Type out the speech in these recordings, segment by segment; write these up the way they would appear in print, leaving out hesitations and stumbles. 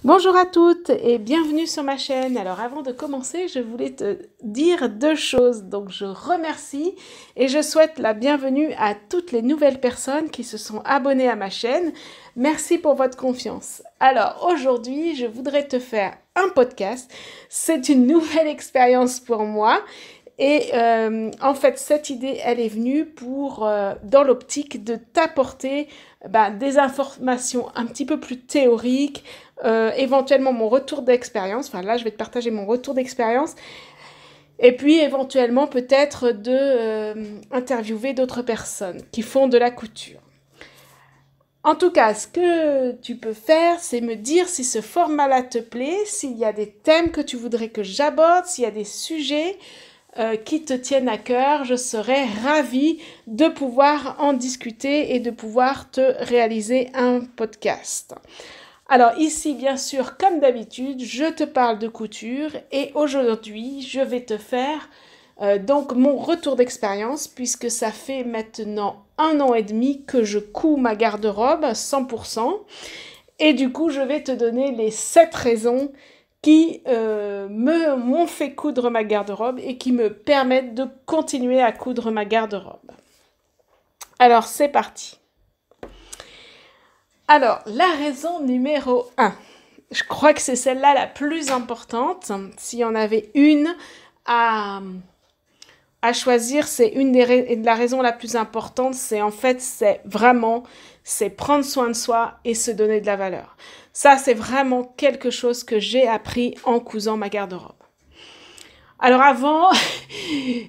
Bonjour à toutes et bienvenue sur ma chaîne. Alors avant de commencer, je voulais te dire deux choses. Donc je remercie et je souhaite la bienvenue à toutes les nouvelles personnes qui se sont abonnées à ma chaîne. Merci pour votre confiance. Alors aujourd'hui, je voudrais te faire un podcast. C'est une nouvelle expérience pour moi. Et en fait, cette idée, elle est venue dans l'optique de t'apporter des informations un petit peu plus théoriques, éventuellement mon retour d'expérience. Enfin là, je vais te partager mon retour d'expérience. Et puis éventuellement peut-être interviewer d'autres personnes qui font de la couture. En tout cas, ce que tu peux faire, c'est me dire si ce format-là te plaît, s'il y a des thèmes que tu voudrais que j'aborde, s'il y a des sujets qui te tiennent à cœur. Je serais ravie de pouvoir en discuter et de pouvoir te réaliser un podcast. Alors ici, bien sûr, comme d'habitude, je te parle de couture et aujourd'hui, je vais te faire donc mon retour d'expérience puisque ça fait maintenant 1 an et demi que je couds ma garde-robe 100%. Et du coup, je vais te donner les 7 raisons qui m'ont fait coudre ma garde-robe et qui me permettent de continuer à coudre ma garde-robe. Alors, c'est parti. Alors, la raison numéro 1. Je crois que c'est celle-là la plus importante. S'il y en avait une à choisir, c'est la raison la plus importante. C'est prendre soin de soi et se donner de la valeur. Ça, c'est vraiment quelque chose que j'ai appris en cousant ma garde-robe. Alors avant,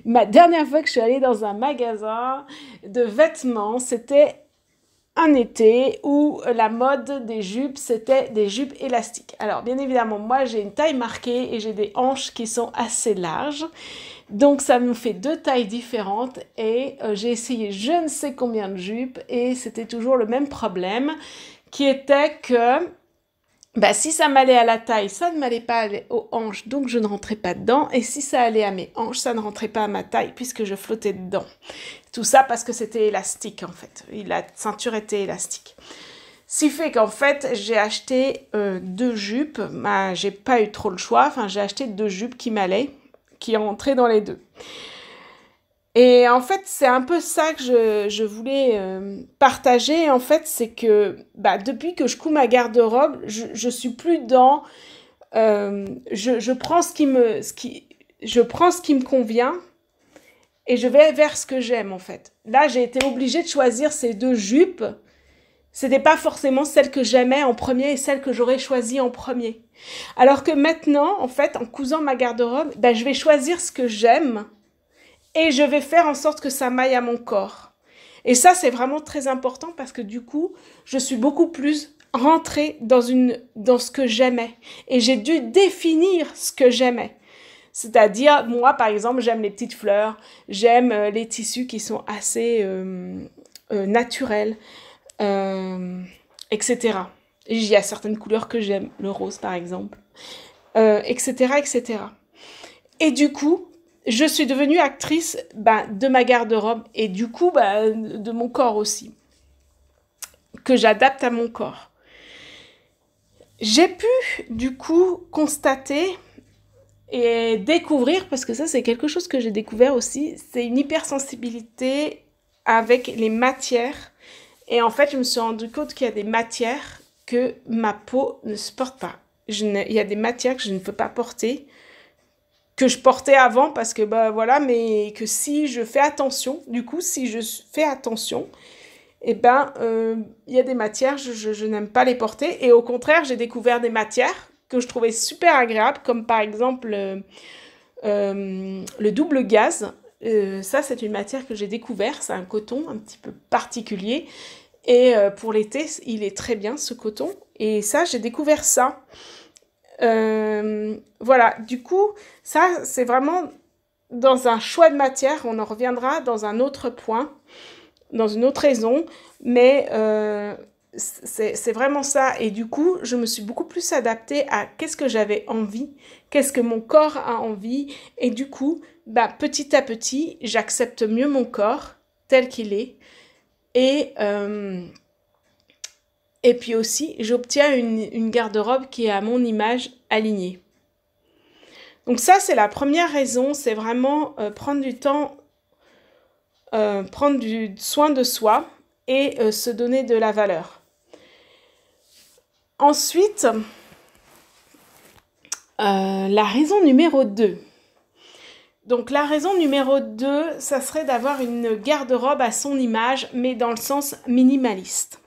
ma dernière fois que je suis allée dans un magasin de vêtements, c'était un été où la mode des jupes, c'était des jupes élastiques. Alors bien évidemment, moi j'ai une taille marquée et j'ai des hanches qui sont assez larges. Donc ça me fait 2 tailles différentes et j'ai essayé je ne sais combien de jupes et c'était toujours le même problème qui était que si ça m'allait à la taille, ça ne m'allait pas aux hanches, donc je ne rentrais pas dedans. Et si ça allait à mes hanches, ça ne rentrait pas à ma taille puisque je flottais dedans. Tout ça parce que c'était élastique en fait. La ceinture était élastique. Ce qui fait qu'en fait, j'ai acheté 2 jupes. J'ai pas eu trop le choix. Enfin, j'ai acheté 2 jupes qui m'allaient, qui entraient dans les deux. Et en fait, c'est un peu ça que je voulais partager. En fait, c'est que depuis que je couds ma garde-robe, je suis plus dans... je prends ce qui me convient et je vais vers ce que j'aime, en fait. Là, j'ai été obligée de choisir ces 2 jupes. C'était pas forcément celle que j'aimais en premier et celle que j'aurais choisie en premier. Alors que maintenant, en fait, en cousant ma garde-robe, je vais choisir ce que j'aime. Et je vais faire en sorte que ça m'aille à mon corps. Et ça, c'est vraiment très important parce que du coup, je suis beaucoup plus rentrée dans ce que j'aimais. Et j'ai dû définir ce que j'aimais. C'est-à-dire, moi, par exemple, j'aime les petites fleurs, j'aime les tissus qui sont assez naturels, etc. Et il y a certaines couleurs que j'aime, le rose, par exemple, etc., etc. Et du coup, je suis devenue actrice de ma garde-robe et du coup de mon corps aussi, que j'adapte à mon corps. J'ai pu du coup constater et découvrir, parce que ça c'est quelque chose que j'ai découvert aussi, c'est une hypersensibilité avec les matières. Et en fait, je me suis rendu compte qu'il y a des matières que ma peau ne supporte pas. Il y a des matières que je ne peux pas porter, que je portais avant parce que mais que si je fais attention, il y a des matières, je n'aime pas les porter. Et au contraire, j'ai découvert des matières que je trouvais super agréables, comme par exemple le double gaze. Ça, c'est une matière que j'ai découvert, c'est un coton un petit peu particulier. Et pour l'été, il est très bien, ce coton. Et ça, j'ai découvert ça. Voilà, du coup, ça, c'est vraiment dans un choix de matière. On en reviendra dans un autre point, dans une autre raison, mais c'est vraiment ça. Et du coup, je me suis beaucoup plus adaptée à qu'est-ce que j'avais envie, qu'est-ce que mon corps a envie. Et du coup, petit à petit, j'accepte mieux mon corps tel qu'il est. Et Et puis aussi, j'obtiens une garde-robe qui est à mon image alignée. Donc ça, c'est la première raison, c'est vraiment prendre du temps, prendre du soin de soi et se donner de la valeur. Ensuite, la raison numéro 2. Donc la raison numéro 2, ça serait d'avoir une garde-robe à son image, mais dans le sens minimaliste.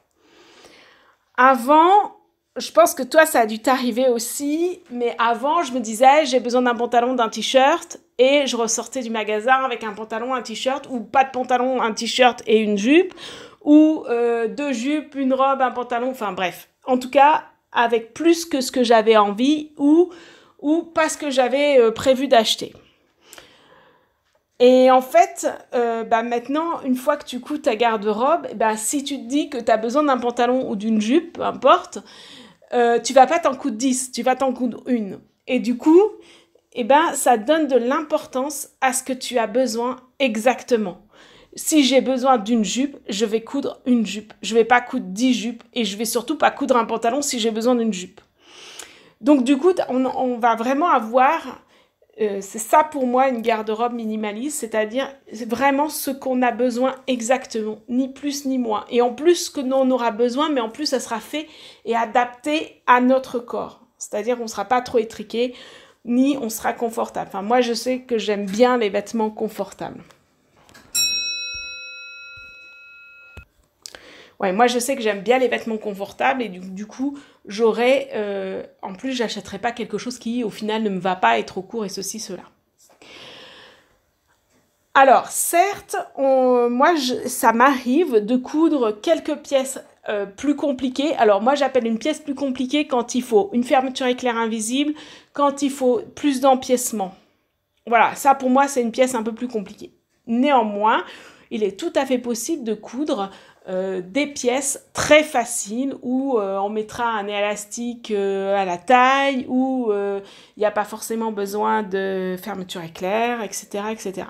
Avant, je pense que toi, ça a dû t'arriver aussi, mais avant, je me disais, j'ai besoin d'un pantalon, d'un t-shirt, et je ressortais du magasin avec un pantalon, un t-shirt, ou pas de pantalon, un t-shirt et une jupe, ou 2 jupes, une robe, un pantalon, enfin bref. En tout cas, avec plus que ce que j'avais envie, ou pas ce que j'avais prévu d'acheter. Et en fait, maintenant, une fois que tu couds ta garde-robe, si tu te dis que tu as besoin d'un pantalon ou d'une jupe, peu importe, tu vas pas t'en coudre 10, tu vas t'en coudre une. Et du coup, ça donne de l'importance à ce que tu as besoin exactement. Si j'ai besoin d'une jupe, je vais coudre une jupe. Je vais pas coudre 10 jupes et je vais surtout pas coudre un pantalon si j'ai besoin d'une jupe. Donc du coup, on va vraiment avoir... c'est ça pour moi une garde-robe minimaliste, c'est-à-dire vraiment ce qu'on a besoin exactement, ni plus ni moins. Et en plus, ce que nous on aura besoin, mais en plus ça sera fait et adapté à notre corps. C'est-à-dire qu'on ne sera pas trop étriqué, ni on sera confortable. Enfin, moi je sais que j'aime bien les vêtements confortables. Ouais, moi je sais que j'aime bien les vêtements confortables et du coup, en plus, j'achèterai pas quelque chose qui au final ne me va pas, est trop court et ceci, cela. Alors, certes, ça m'arrive de coudre quelques pièces plus compliquées. Alors, moi, j'appelle une pièce plus compliquée quand il faut une fermeture éclair invisible, quand il faut plus d'empiècement. Voilà, ça pour moi, c'est une pièce un peu plus compliquée. Néanmoins, il est tout à fait possible de coudre des pièces très faciles où on mettra un élastique à la taille, où il n'y a pas forcément besoin de fermeture éclair, etc., etc.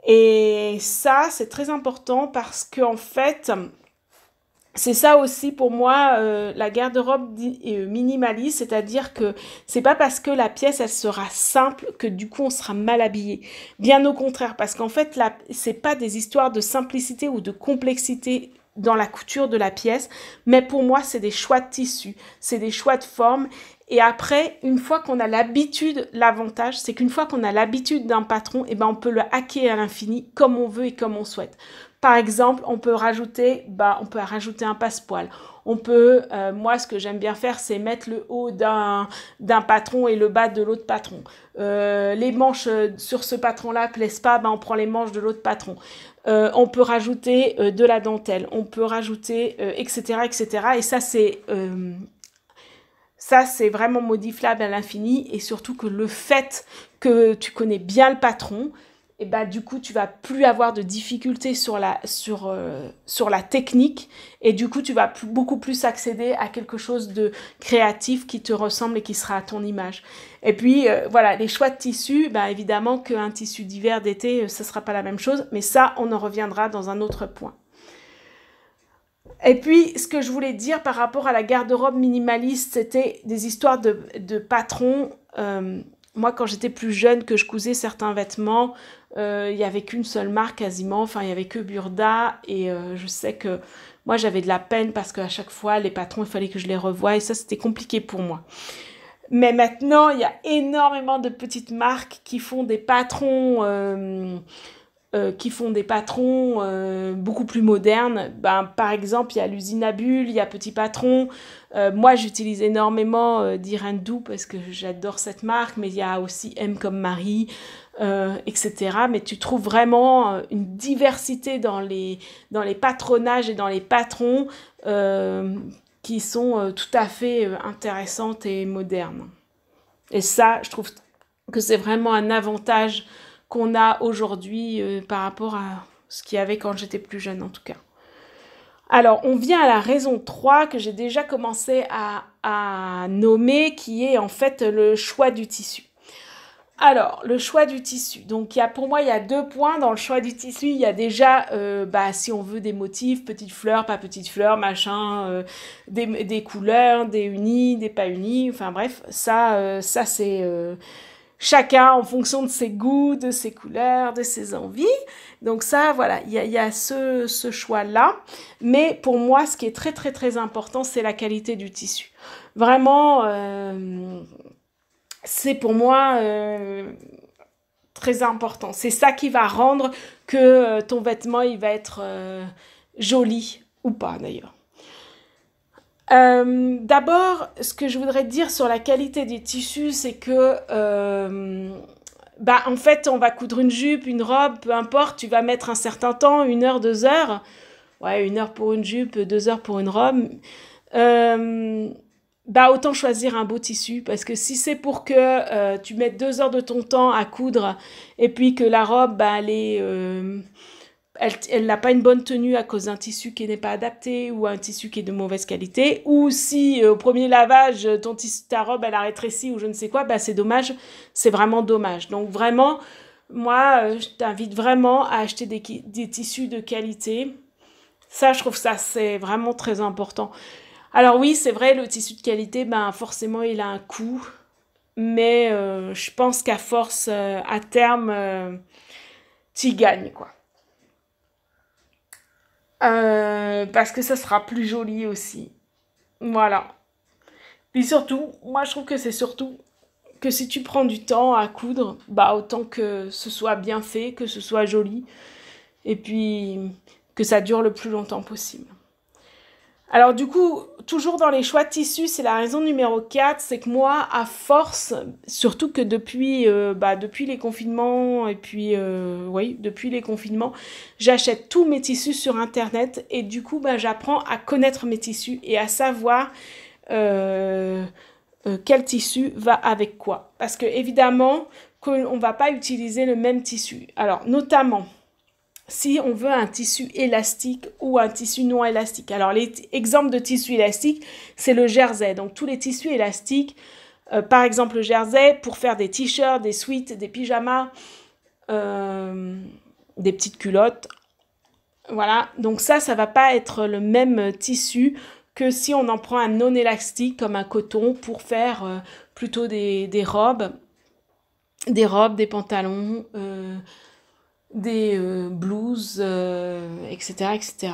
Et ça, c'est très important parce qu'en fait, c'est ça aussi pour moi la garde-robe minimaliste, c'est-à-dire que c'est pas parce que la pièce elle sera simple que du coup on sera mal habillé. Bien au contraire, parce qu'en fait c'est pas des histoires de simplicité ou de complexité dans la couture de la pièce, mais pour moi c'est des choix de tissu, c'est des choix de forme. Et après, une fois qu'on a l'habitude, l'avantage, c'est qu'une fois qu'on a l'habitude d'un patron, on peut le hacker à l'infini comme on veut et comme on souhaite. Par exemple, on peut rajouter un passepoil. On peut, moi, ce que j'aime bien faire, c'est mettre le haut d'un patron et le bas de l'autre patron. Les manches sur ce patron-là plaisent pas, on prend les manches de l'autre patron. On peut rajouter de la dentelle. On peut rajouter, etc., etc. Et ça, c'est vraiment modifiable à l'infini. Et surtout que le fait que tu connais bien le patron, du coup, tu vas plus avoir de difficultés sur la technique et du coup, tu vas beaucoup plus accéder à quelque chose de créatif qui te ressemble et qui sera à ton image. Et puis, voilà, les choix de tissu, évidemment qu'un tissu d'hiver, d'été, ce sera pas la même chose, mais ça, on en reviendra dans un autre point. Et puis, ce que je voulais dire par rapport à la garde-robe minimaliste, c'était des histoires de patrons. Moi, quand j'étais plus jeune, que je cousais certains vêtements, il n'y avait qu'une seule marque quasiment, enfin, il n'y avait que Burda. Et je sais que moi, j'avais de la peine parce qu'à chaque fois, les patrons, il fallait que je les revoie. Et ça, c'était compliqué pour moi. Mais maintenant, il y a énormément de petites marques qui font des patrons... beaucoup plus modernes. Par exemple, il y a l'usine à bulles, il y a Petit Patron. Moi, j'utilise énormément d'Irene-Doux parce que j'adore cette marque, mais il y a aussi M comme Marie, etc. Mais tu trouves vraiment une diversité dans les patronages et dans les patrons qui sont tout à fait intéressantes et modernes. Et ça, je trouve que c'est vraiment un avantage qu'on a aujourd'hui par rapport à ce qu'il y avait quand j'étais plus jeune en tout cas. Alors, on vient à la raison 3 que j'ai déjà commencé à nommer, qui est en fait le choix du tissu. Alors, le choix du tissu. Donc, pour moi, il y a 2 points dans le choix du tissu. Il y a déjà, si on veut des motifs, petites fleurs, pas petites fleurs, machin, des couleurs, des unis, des pas unis. Enfin bref, ça c'est chacun en fonction de ses goûts, de ses couleurs, de ses envies. Donc ça, voilà, il y a ce choix-là. Mais pour moi, ce qui est très très très important, c'est la qualité du tissu. Vraiment, c'est pour moi très important. C'est ça qui va rendre que ton vêtement, il va être joli ou pas d'ailleurs. D'abord, ce que je voudrais dire sur la qualité du tissu, c'est que en fait, on va coudre une jupe, une robe, peu importe, tu vas mettre un certain temps, 1 heure, 2 heures. Ouais, 1 heure pour une jupe, 2 heures pour une robe. Autant choisir un beau tissu, parce que si c'est pour que tu mettes 2 heures de ton temps à coudre, et puis que la robe, elle n'a pas une bonne tenue à cause d'un tissu qui n'est pas adapté, ou un tissu qui est de mauvaise qualité, ou si au premier lavage, ta robe, elle a rétréci, ou je ne sais quoi, c'est dommage, c'est vraiment dommage. Donc vraiment, moi, je t'invite vraiment à acheter des tissus de qualité. Ça, je trouve ça, c'est vraiment très important. Alors oui, c'est vrai, le tissu de qualité, forcément, il a un coût. Mais je pense qu'à force, à terme, t'y gagnes, quoi. Parce que ça sera plus joli aussi. Voilà. Puis surtout, moi, je trouve que c'est surtout que si tu prends du temps à coudre, autant que ce soit bien fait, que ce soit joli, et puis que ça dure le plus longtemps possible. Alors du coup, toujours dans les choix de tissus, c'est la raison numéro 4, c'est que moi, à force, surtout que depuis les confinements, et puis, oui, depuis les confinements, j'achète tous mes tissus sur Internet, et du coup, j'apprends à connaître mes tissus, et à savoir quel tissu va avec quoi. Parce que évidemment, qu'on ne va pas utiliser le même tissu. Alors, notamment, si on veut un tissu élastique ou un tissu non élastique. Alors, les exemples de tissu élastique, c'est le jersey. Donc, tous les tissus élastiques, par exemple le jersey, pour faire des t-shirts, des sweats, des pyjamas, des petites culottes. Voilà, donc ça va pas être le même tissu que si on en prend un non élastique comme un coton pour faire plutôt des robes, des pantalons, des blouses, etc., etc.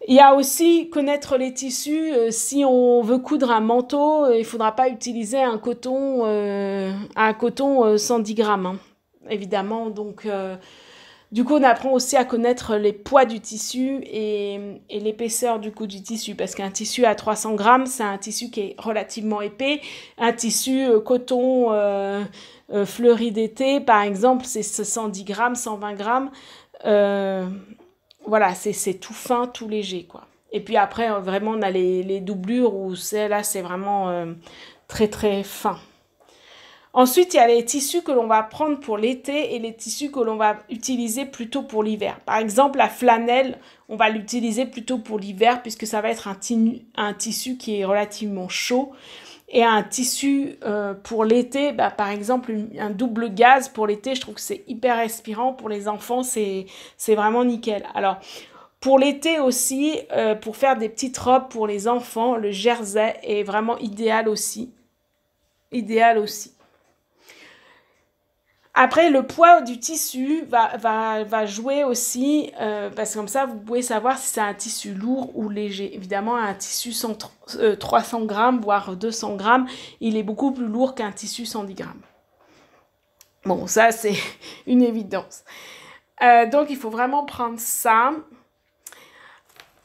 Il y a aussi connaître les tissus. Si on veut coudre un manteau, il ne faudra pas utiliser un coton 110 grammes, hein, évidemment. Donc, du coup, on apprend aussi à connaître les poids du tissu et l'épaisseur du coup du tissu. Parce qu'un tissu à 300 grammes, c'est un tissu qui est relativement épais. Un tissu coton fleuri d'été, par exemple, c'est 110 grammes, 120 grammes. Voilà, c'est tout fin, tout léger, quoi. Et puis après, vraiment, on a les doublures où c'est vraiment très, très fin. Ensuite, il y a les tissus que l'on va prendre pour l'été et les tissus que l'on va utiliser plutôt pour l'hiver. Par exemple, la flanelle, on va l'utiliser plutôt pour l'hiver puisque ça va être un tissu qui est relativement chaud. Et un tissu pour l'été, par exemple, un double gaze pour l'été, je trouve que c'est hyper respirant. Pour les enfants, c'est vraiment nickel. Alors, pour l'été aussi, pour faire des petites robes pour les enfants, le jersey est vraiment idéal aussi. Idéal aussi. Après, le poids du tissu va jouer aussi, parce que comme ça, vous pouvez savoir si c'est un tissu lourd ou léger. Évidemment, un tissu 300 grammes, voire 200 grammes, il est beaucoup plus lourd qu'un tissu 110 grammes. Bon, ça, c'est une évidence. Donc, il faut vraiment prendre ça.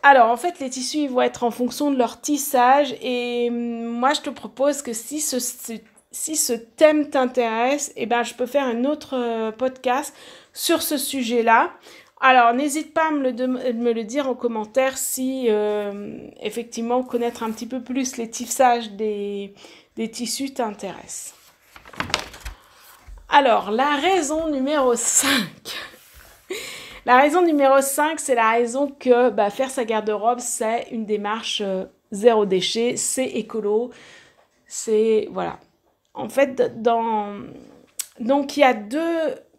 Alors, en fait, les tissus, ils vont être en fonction de leur tissage. Et moi, je te propose que si ce thème t'intéresse, je peux faire un autre podcast sur ce sujet-là. Alors, n'hésite pas à me le dire en commentaire si, effectivement, connaître un petit peu plus les tissages des tissus t'intéresse. Alors, la raison numéro 5. La raison numéro 5, c'est la raison que faire sa garde-robe, c'est une démarche zéro déchet, c'est écolo, c'est... Voilà. En fait, donc il y a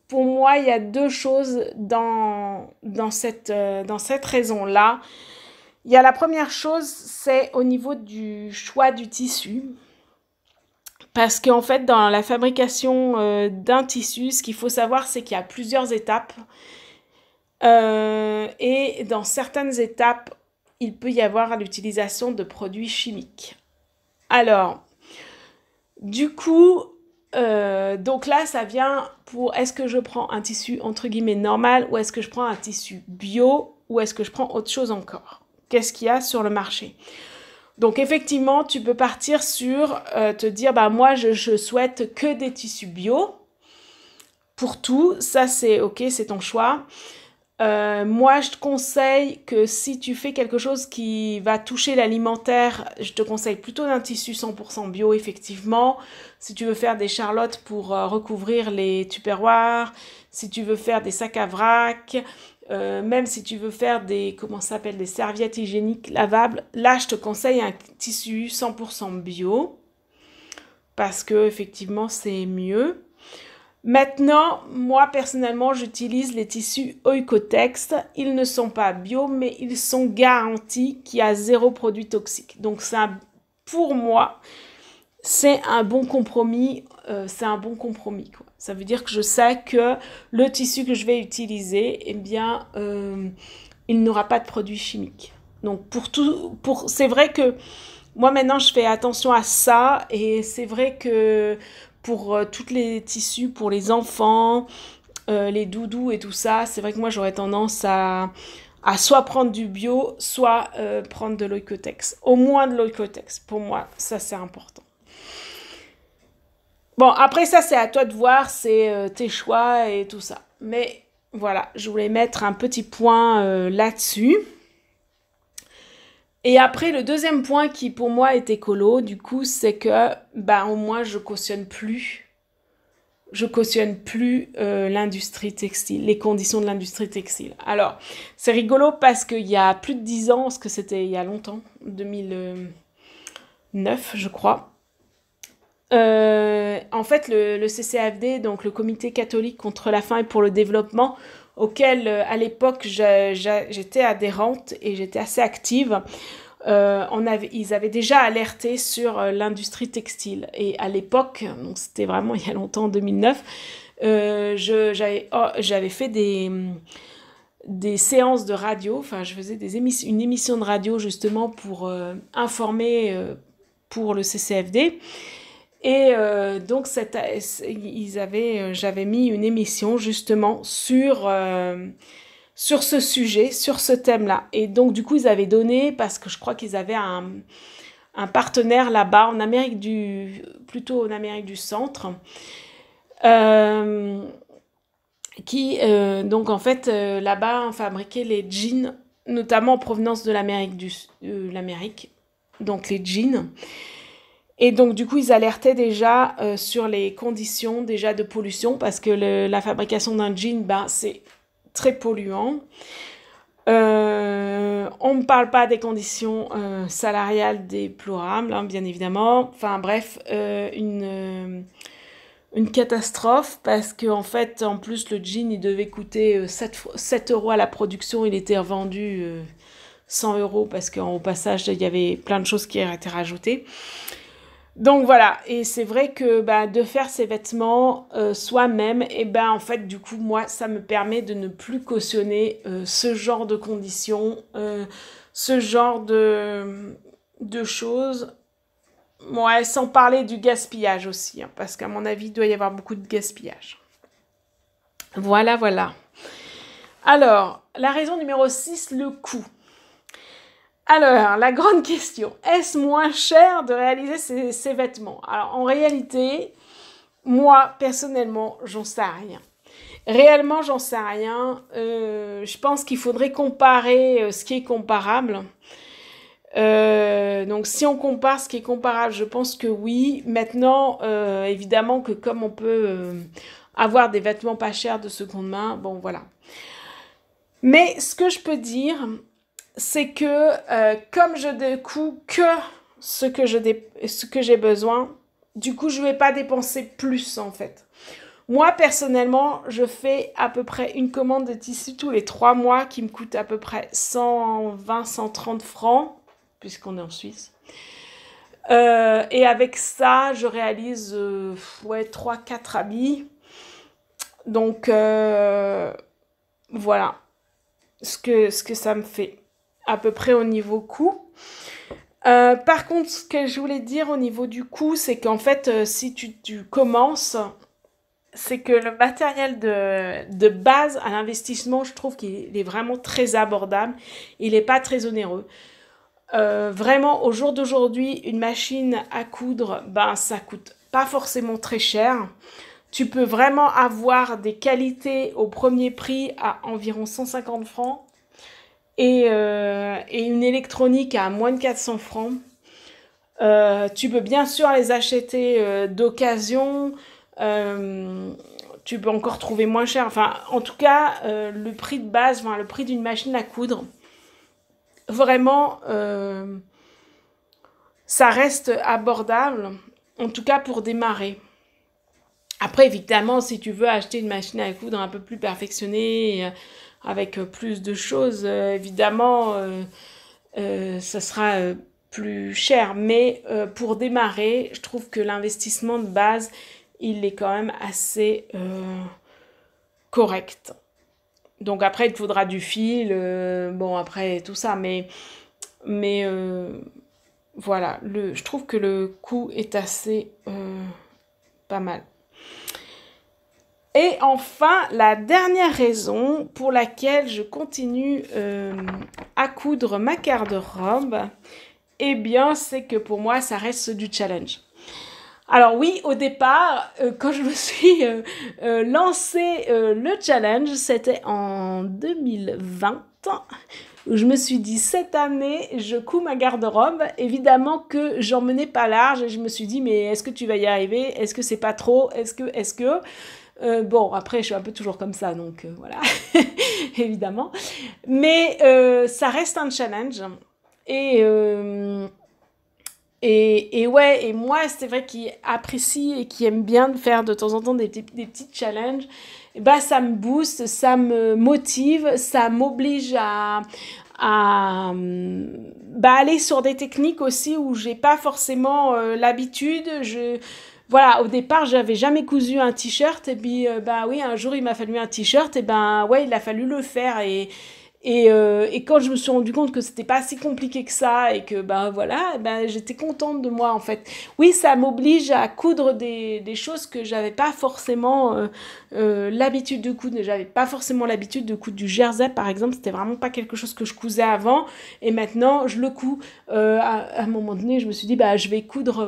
pour moi, il y a deux choses dans cette raison-là. Il y a la première chose, c'est au niveau du choix du tissu. Parce qu'en fait, dans la fabrication d'un tissu, ce qu'il faut savoir, c'est qu'il y a plusieurs étapes. Et dans certaines étapes, il peut y avoir l'utilisation de produits chimiques. Alors, du coup, donc là, ça vient pour est-ce que je prends un tissu entre guillemets normal ou est-ce que je prends un tissu bio ou est-ce que je prends autre chose encore? Qu'est-ce qu'il y a sur le marché? Donc effectivement, tu peux partir sur te dire, bah moi, je souhaite que des tissus bio pour tout. Ça, c'est ok, c'est ton choix. Moi, je te conseille que si tu fais quelque chose qui va toucher l'alimentaire, je te conseille plutôt d'un tissu 100% bio, effectivement. Si tu veux faire des charlottes pour recouvrir les tupperwares, si tu veux faire des sacs à vrac, même si tu veux faire des serviettes hygiéniques lavables, là, je te conseille un tissu 100% bio parce que effectivement, c'est mieux. Maintenant, moi personnellement, j'utilise les tissus Oikotex. Ils ne sont pas bio, mais ils sont garantis qu'il y a 0 produit toxique. Donc pour moi, c'est un bon compromis. Quoi. Ça veut dire que je sais que le tissu que je vais utiliser, eh bien, il n'aura pas de produits chimiques. Donc c'est vrai que moi maintenant, je fais attention à ça et c'est vrai que pour tous les tissus, pour les enfants, les doudous et tout ça, c'est vrai que moi j'aurais tendance à soit prendre du bio, soit prendre de l'Oikotex. Au moins de l'Oikotex. Pour moi, ça c'est important. Bon, après ça c'est à toi de voir, c'est tes choix et tout ça. Mais voilà, je voulais mettre un petit point là-dessus. Et après, le deuxième point qui pour moi est écolo, du coup, c'est que, au moins, je cautionne plus l'industrie textile, les conditions de l'industrie textile. Alors, c'est rigolo parce qu'il y a plus de 10 ans, parce que c'était il y a longtemps, 2009, je crois. En fait, le CCAFD, donc le Comité catholique contre la faim et pour le développement, auquel à l'époque j'étais adhérente et j'étais assez active, ils avaient déjà alerté sur l'industrie textile. Et à l'époque, donc c'était vraiment il y a longtemps, en 2009, j'avais fait des séances de radio, enfin je faisais une émission de radio justement pour informer pour le CCFD. Et donc j'avais mis une émission justement sur ce sujet, sur ce thème-là. Et donc du coup ils avaient donné, parce que je crois qu'ils avaient un partenaire là-bas plutôt en Amérique du Centre, qui donc en fait là-bas on fabriquait les jeans, notamment en provenance de l'Amérique, donc les jeans. Et donc, du coup, ils alertaient déjà sur les conditions déjà de pollution parce que la fabrication d'un jean, c'est très polluant. On ne parle pas des conditions salariales déplorables, hein, bien évidemment. Enfin, bref, une catastrophe parce qu'en fait, en plus, le jean, il devait coûter 7 euros à la production. Il était vendu 100 euros parce qu'au passage, il y avait plein de choses qui étaient rajoutées. Donc voilà, et c'est vrai que de faire ces vêtements soi-même, en fait, du coup, moi, ça me permet de ne plus cautionner ce genre de conditions, ce genre de choses. Ouais, sans parler du gaspillage aussi, hein, parce qu'à mon avis, il doit y avoir beaucoup de gaspillage. Voilà, voilà. Alors, la raison numéro 6, le coût. Alors, la grande question, est-ce moins cher de réaliser ces vêtements? Alors, en réalité, moi, personnellement, j'en sais rien. Réellement, j'en sais rien. Je pense qu'il faudrait comparer ce qui est comparable. Donc, si on compare ce qui est comparable, je pense que oui. Maintenant, évidemment que comme on peut avoir des vêtements pas chers de seconde main, bon, voilà. Mais ce que je peux dire, c'est que comme je découvre que ce que j'ai besoin, Du coup, je ne vais pas dépenser plus en fait. Moi, personnellement, je fais à peu près une commande de tissu tous les 3 mois qui me coûte à peu près 120-130 francs, puisqu'on est en Suisse. Et avec ça, je réalise ouais, 3-4 habits. Donc, voilà ce que ça me fait à peu près au niveau coût. Par contre, ce que je voulais dire au niveau du coût, c'est qu'en fait, si tu commences, c'est que le matériel de base à l'investissement, je trouve qu'il est vraiment très abordable. Il n'est pas très onéreux. Vraiment, au jour d'aujourd'hui, une machine à coudre, ben, ça coûte pas forcément très cher. Tu peux vraiment avoir des qualités au premier prix à environ 150 francs et une électronique à moins de 400 francs. Tu peux bien sûr les acheter d'occasion. Tu peux encore trouver moins cher. Enfin, en tout cas, le prix de base, enfin, le prix d'une machine à coudre, vraiment, ça reste abordable, en tout cas pour démarrer. Après, évidemment, si tu veux acheter une machine à coudre un peu plus perfectionnée, avec plus de choses, évidemment, ça sera plus cher. Mais pour démarrer, je trouve que l'investissement de base, il est quand même assez correct. Donc après, il te faudra du fil, bon, après, tout ça, mais voilà, je trouve que le coût est assez pas mal. Et enfin, la dernière raison pour laquelle je continue à coudre ma garde-robe, eh bien, c'est que pour moi, ça reste du challenge. Alors oui, au départ, quand je me suis lancé le challenge, c'était en 2020, où je me suis dit, cette année, je couds ma garde-robe. Évidemment que j'en menais pas large, et je me suis dit, mais est-ce que tu vas y arriver? Est-ce que c'est pas trop? Est-ce que... Bon, après, je suis un peu toujours comme ça, donc voilà, évidemment. Mais ça reste un challenge. Et ouais, et moi, c'est vrai qui apprécie et qui aime bien faire de temps en temps des petits challenges. Bah, ça me booste, ça me motive, ça m'oblige à aller sur des techniques aussi où j'ai pas forcément l'habitude. Voilà, au départ, j'avais jamais cousu un t-shirt et puis bah oui, un jour il m'a fallu un t-shirt et ben ouais, il a fallu le faire et quand je me suis rendu compte que c'était pas si compliqué que ça et que ben voilà, ben j'étais contente de moi en fait. Oui, ça m'oblige à coudre des choses que j'avais pas forcément l'habitude de coudre. J'avais pas forcément l'habitude de coudre du jersey par exemple. C'était vraiment pas quelque chose que je cousais avant et maintenant je le couds. À un moment donné, je me suis dit bah je vais coudre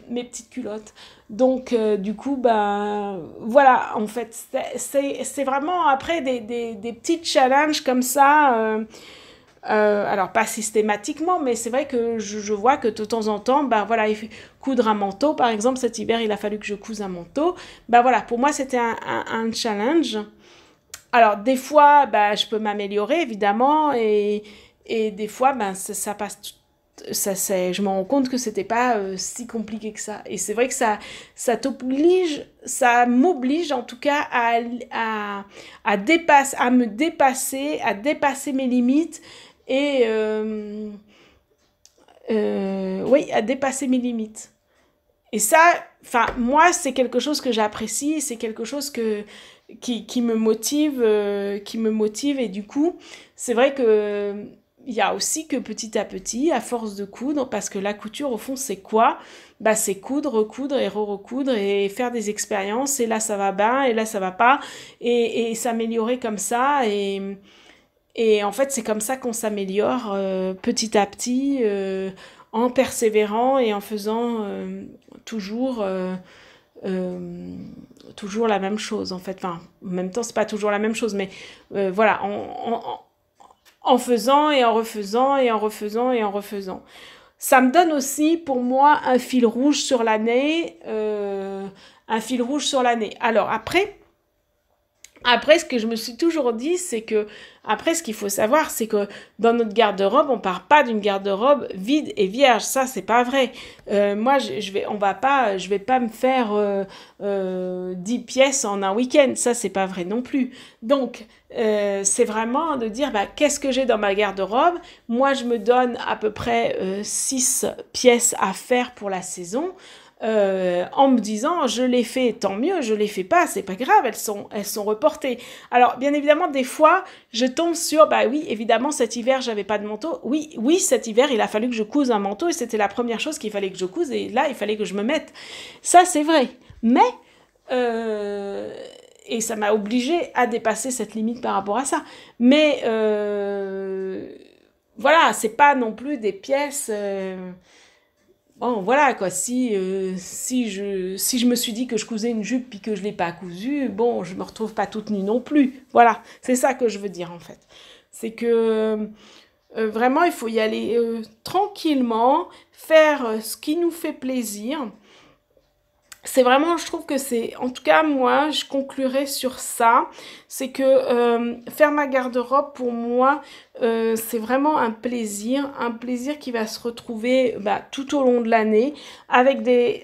mes petites culottes. Donc, du coup, bah, voilà, en fait, c'est vraiment après des petits challenges comme ça. Alors, pas systématiquement, mais c'est vrai que je vois que de temps en temps, bah voilà, coudre un manteau, par exemple, cet hiver, il a fallu que je couse un manteau. Bah voilà, pour moi, c'était un challenge. Alors, des fois, bah, je peux m'améliorer, évidemment, et des fois, bah, ça passe je me rends compte que c'était pas si compliqué que ça. Et c'est vrai que ça m'oblige en tout cas à me dépasser, à dépasser mes limites et oui, à dépasser mes limites. Et ça, enfin, moi, c'est quelque chose que j'apprécie, c'est quelque chose qui me motive, et du coup, c'est vrai que il y a aussi que petit à petit, à force de coudre, parce que la couture, au fond, c'est quoi? Bah, c'est coudre, recoudre et recoudre et faire des expériences. Et là, ça va bien, et là, ça va pas. Et s'améliorer comme ça. Et en fait, c'est comme ça qu'on s'améliore petit à petit, en persévérant et en faisant toujours... toujours la même chose en fait, enfin en même temps c'est pas toujours la même chose mais voilà, en faisant et en refaisant et en refaisant et en refaisant. Ça me donne aussi pour moi un fil rouge sur l'année. Alors après, Après, ce que je me suis toujours dit, c'est que, après, ce qu'il faut savoir, c'est que dans notre garde-robe, on part pas d'une garde-robe vide et vierge. Ça, c'est pas vrai. Moi, je vais pas me faire 10 pièces en un week-end. Ça, c'est pas vrai non plus. Donc, c'est vraiment de dire, bah, qu'est-ce que j'ai dans ma garde-robe? Moi, je me donne à peu près 6 pièces à faire pour la saison. En me disant je les fais, tant mieux, je les fais pas, c'est pas grave, elles sont reportées. Alors bien évidemment des fois je tombe sur bah oui évidemment cet hiver j'avais pas de manteau, oui cet hiver il a fallu que je couse un manteau et c'était la première chose qu'il fallait que je couse et là il fallait que je me mette, ça c'est vrai, mais et ça m'a obligée à dépasser cette limite par rapport à ça, mais voilà c'est pas non plus des pièces bon, voilà quoi, si je me suis dit que je cousais une jupe puis que je l'ai pas cousue, bon, je me retrouve pas toute nue non plus. Voilà, c'est ça que je veux dire en fait. C'est que vraiment, il faut y aller tranquillement, faire ce qui nous fait plaisir. C'est vraiment, je trouve que c'est, en tout cas moi, je conclurai sur ça, c'est que faire ma garde-robe pour moi, c'est vraiment un plaisir qui va se retrouver bah, tout au long de l'année avec des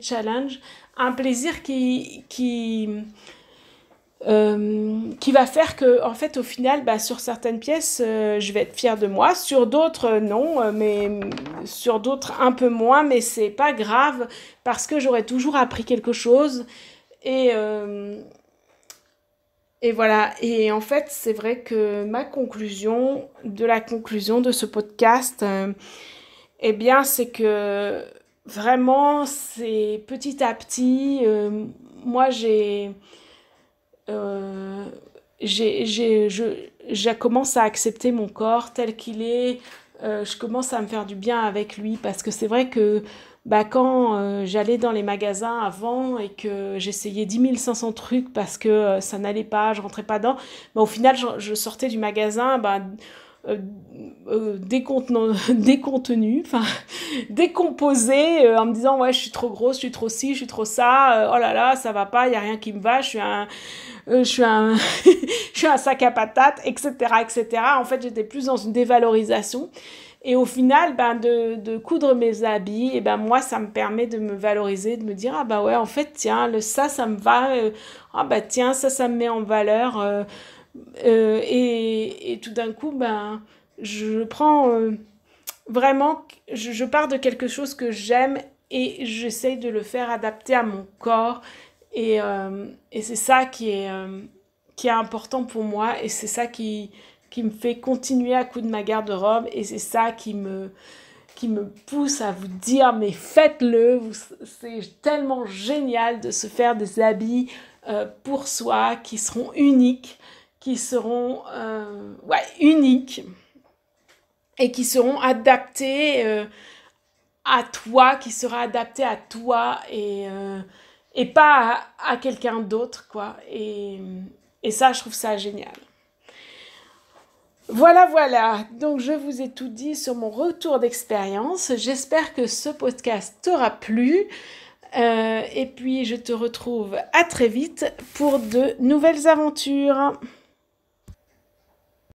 challenges, un plaisir qui va faire que, en fait, au final, bah, sur certaines pièces, je vais être fière de moi, sur d'autres, non, mais sur d'autres, un peu moins, mais c'est pas grave, parce que j'aurai toujours appris quelque chose, et, euh, et voilà. Et en fait, c'est vrai que la conclusion de ce podcast, eh bien, c'est que vraiment, c'est petit à petit, moi, euh, je commence à accepter mon corps tel qu'il est. Je commence à me faire du bien avec lui parce que c'est vrai que bah, quand j'allais dans les magasins avant et que j'essayais 10 500 trucs parce que ça n'allait pas, je rentrais pas dedans, bah, au final je sortais du magasin bah, euh, décontenu, enfin décomposé en me disant ouais je suis trop grosse, je suis trop ci, je suis trop ça, oh là là ça va pas, il y a rien qui me va, je suis un, je suis un sac à patates, etc., etc. En fait, j'étais plus dans une dévalorisation. Et au final, ben, de coudre mes habits, et ben, moi, ça me permet de me valoriser, de me dire, ah bah ouais, en fait, tiens, ça me va. Ah bah tiens, ça me met en valeur. Et tout d'un coup, ben, je prends vraiment, je pars de quelque chose que j'aime et j'essaye de le faire adapter à mon corps et c'est ça qui est important pour moi et c'est ça qui me fait continuer à coudre ma garde-robe et c'est ça qui me pousse à vous dire mais faites-le, c'est tellement génial de se faire des habits pour soi qui seront uniques, qui seront ouais, uniques et qui seront adaptés à toi, qui sera adapté à toi et pas à quelqu'un d'autre, quoi. Et ça, je trouve ça génial. Voilà, voilà. Donc, je vous ai tout dit sur mon retour d'expérience. J'espère que ce podcast t'aura plu. Et puis, je te retrouve à très vite pour de nouvelles aventures.